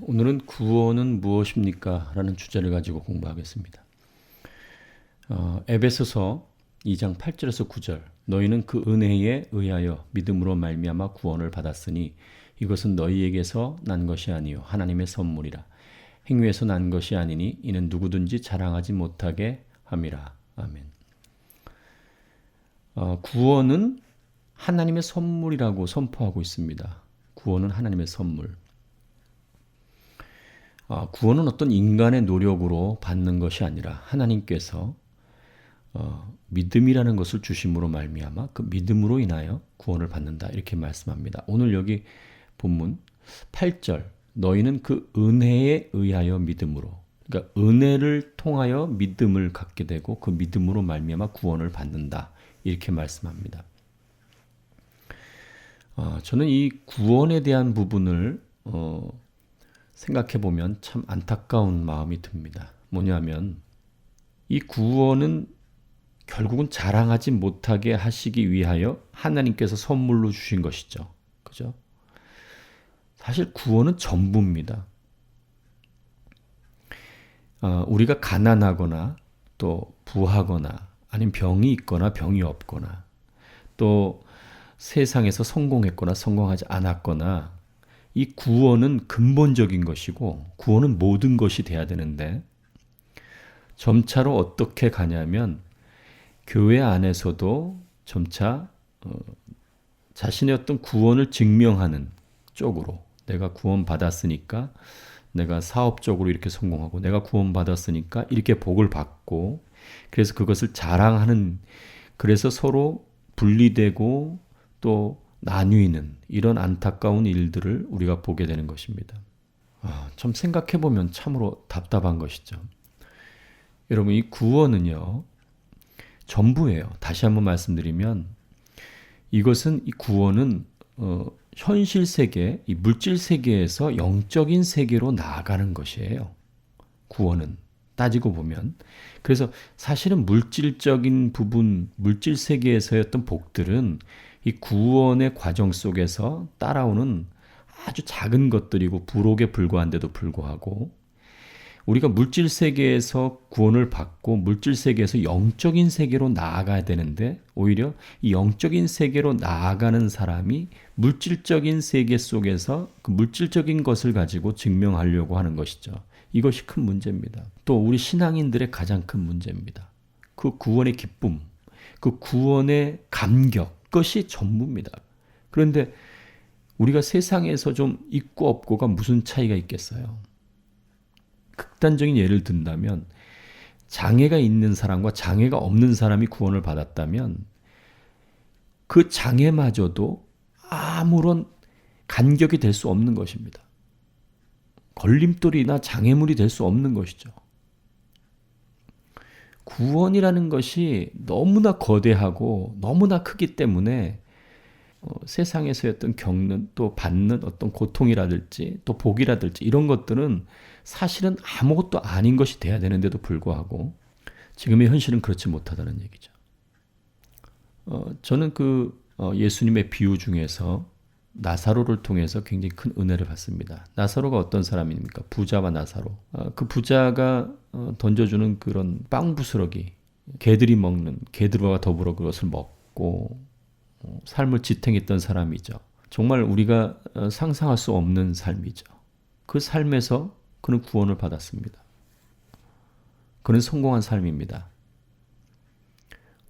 오늘은 구원은 무엇입니까? 라는 주제를 가지고 공부하겠습니다. 에베소서 2장 8절에서 9절 너희는 그 은혜에 의하여 믿음으로 말미암아 구원을 받았으니 이것은 너희에게서 난 것이 아니요 하나님의 선물이라. 행위에서 난 것이 아니니 이는 누구든지 자랑하지 못하게 함이라. 아멘. 구원은 하나님의 선물이라고 선포하고 있습니다. 구원은 하나님의 선물. 구원은 어떤 인간의 노력으로 받는 것이 아니라 하나님께서 믿음이라는 것을 주심으로 말미암아 그 믿음으로 인하여 구원을 받는다 이렇게 말씀합니다. 오늘 여기 본문 8절 너희는 그 은혜에 의하여 믿음으로, 그러니까 은혜를 통하여 믿음을 갖게 되고 그 믿음으로 말미암아 구원을 받는다 이렇게 말씀합니다. 저는 이 구원에 대한 부분을 생각해 보면 참 안타까운 마음이 듭니다. 뭐냐면 이 구원은 결국은 자랑하지 못하게 하시기 위하여 하나님께서 선물로 주신 것이죠. 그죠? 사실 구원은 전부입니다. 우리가 가난하거나 또 부하거나 아니면 병이 있거나 병이 없거나 또 세상에서 성공했거나 성공하지 않았거나 이 구원은 근본적인 것이고 구원은 모든 것이 돼야 되는데 점차로 어떻게 가냐면 교회 안에서도 점차 자신의 어떤 구원을 증명하는 쪽으로 내가 구원받았으니까 내가 사업적으로 이렇게 성공하고 내가 구원받았으니까 이렇게 복을 받고 그래서 그것을 자랑하는, 그래서 서로 분리되고 또 나뉘는 이런 안타까운 일들을 우리가 보게 되는 것입니다. 참 생각해보면 참으로 답답한 것이죠. 여러분, 이 구원은요 전부예요. 다시 한번 말씀드리면 이것은, 이 구원은 현실 세계, 이 물질 세계에서 영적인 세계로 나아가는 것이에요. 구원은 따지고 보면. 그래서 사실은 물질적인 부분, 물질 세계에서의 어떤 복들은 이 구원의 과정 속에서 따라오는 아주 작은 것들이고 부록에 불과한데도 불구하고 우리가 물질 세계에서 구원을 받고 물질 세계에서 영적인 세계로 나아가야 되는데 오히려 이 영적인 세계로 나아가는 사람이 물질적인 세계 속에서 그 물질적인 것을 가지고 증명하려고 하는 것이죠. 이것이 큰 문제입니다. 또 우리 신앙인들의 가장 큰 문제입니다. 그 구원의 기쁨, 그 구원의 감격, 그것이 전부입니다. 그런데 우리가 세상에서 좀 있고 없고가 무슨 차이가 있겠어요? 극단적인 예를 든다면 장애가 있는 사람과 장애가 없는 사람이 구원을 받았다면 그 장애마저도 아무런 간격이 될 수 없는 것입니다. 걸림돌이나 장애물이 될 수 없는 것이죠. 구원이라는 것이 너무나 거대하고 너무나 크기 때문에 세상에서의 어떤 겪는 또 받는 어떤 고통이라든지 또 복이라든지 이런 것들은 사실은 아무것도 아닌 것이 돼야 되는데도 불구하고 지금의 현실은 그렇지 못하다는 얘기죠. 저는 예수님의 비유 중에서 나사로를 통해서 굉장히 큰 은혜를 받습니다. 나사로가 어떤 사람입니까? 부자와 나사로. 그 부자가 던져주는 그런 빵 부스러기, 개들이 먹는, 개들과 더불어 그것을 먹고 삶을 지탱했던 사람이죠. 정말 우리가 상상할 수 없는 삶이죠. 그 삶에서 그는 구원을 받았습니다. 그는 성공한 삶입니다.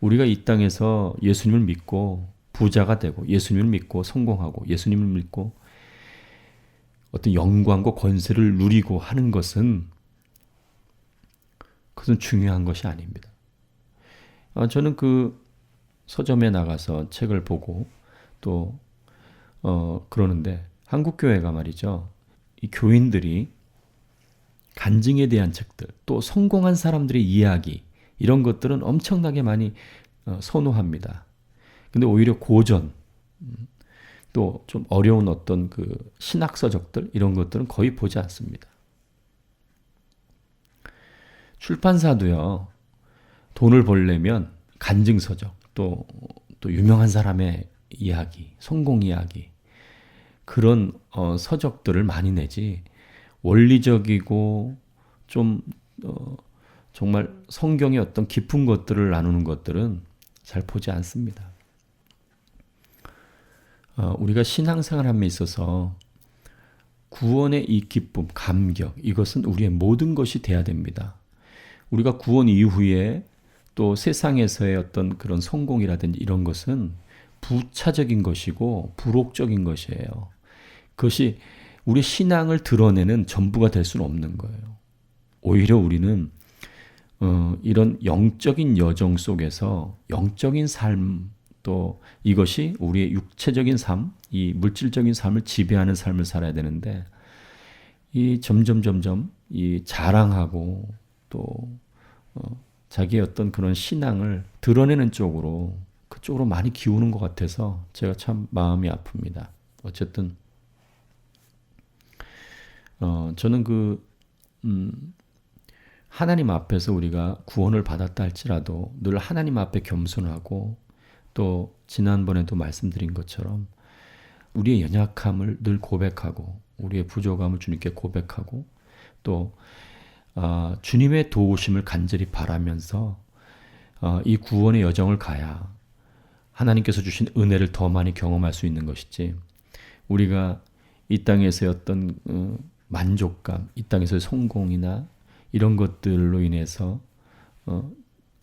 우리가 이 땅에서 예수님을 믿고 부자가 되고 예수님을 믿고 성공하고 예수님을 믿고 어떤 영광과 권세를 누리고 하는 것은 그것은 중요한 것이 아닙니다. 저는 그 서점에 나가서 책을 보고 또 그러는데 한국 교회가 말이죠. 이 교인들이 간증에 대한 책들, 또 성공한 사람들의 이야기 이런 것들은 엄청나게 많이 선호합니다. 근데 오히려 고전, 또 좀 어려운 어떤 그 신학서적들 이런 것들은 거의 보지 않습니다. 출판사도요. 돈을 벌려면 간증서적, 또 유명한 사람의 이야기, 성공 이야기 그런 서적들을 많이 내지 원리적이고 좀 정말 성경의 어떤 깊은 것들을 나누는 것들은 잘 보지 않습니다. 우리가 신앙생활함에 있어서 구원의 이 기쁨, 감격, 이것은 우리의 모든 것이 돼야 됩니다. 우리가 구원 이후에 또 세상에서의 어떤 그런 성공이라든지 이런 것은 부차적인 것이고 부록적인 것이에요. 그것이 우리 신앙을 드러내는 전부가 될 수는 없는 거예요. 오히려 우리는 이런 영적인 여정 속에서 영적인 삶, 또 이것이 우리의 육체적인 삶, 이 물질적인 삶을 지배하는 삶을 살아야 되는데, 이 점점 이 자랑하고 또 자기의 어떤 그런 신앙을 드러내는 쪽으로, 그쪽으로 많이 기우는 것 같아서 제가 참 마음이 아픕니다. 어쨌든 저는 하나님 앞에서 우리가 구원을 받았다 할지라도 늘 하나님 앞에 겸손하고, 또 지난번에도 말씀드린 것처럼 우리의 연약함을 늘 고백하고 우리의 부족함을 주님께 고백하고, 또 주님의 도우심을 간절히 바라면서 이 구원의 여정을 가야 하나님께서 주신 은혜를 더 많이 경험할 수 있는 것이지, 우리가 이 땅에서의 어떤 만족감, 이 땅에서의 성공이나 이런 것들로 인해서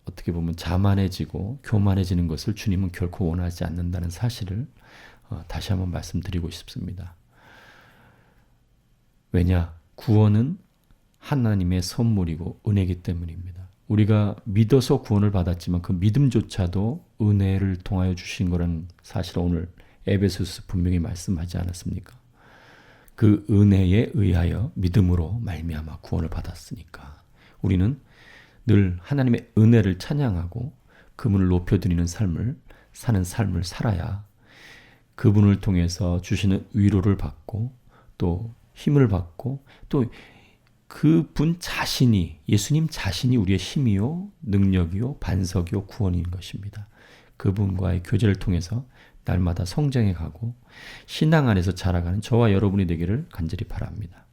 어떻게 보면 자만해지고 교만해지는 것을 주님은 결코 원하지 않는다는 사실을 다시 한번 말씀드리고 싶습니다. 왜냐? 구원은 하나님의 선물이고 은혜이기 때문입니다. 우리가 믿어서 구원을 받았지만 그 믿음조차도 은혜를 통하여 주신 거라는 사실을 오늘 에베소서 분명히 말씀하지 않았습니까? 그 은혜에 의하여 믿음으로 말미암아 구원을 받았으니까 우리는 늘 하나님의 은혜를 찬양하고 그분을 높여드리는 삶을 사는 삶을 살아야 그분을 통해서 주시는 위로를 받고 또 힘을 받고, 또 그분 자신이, 예수님 자신이 우리의 힘이요 능력이요 반석이요 구원인 것입니다. 그분과의 교제를 통해서 날마다 성장해 가고 신앙 안에서 자라가는 저와 여러분이 되기를 간절히 바랍니다.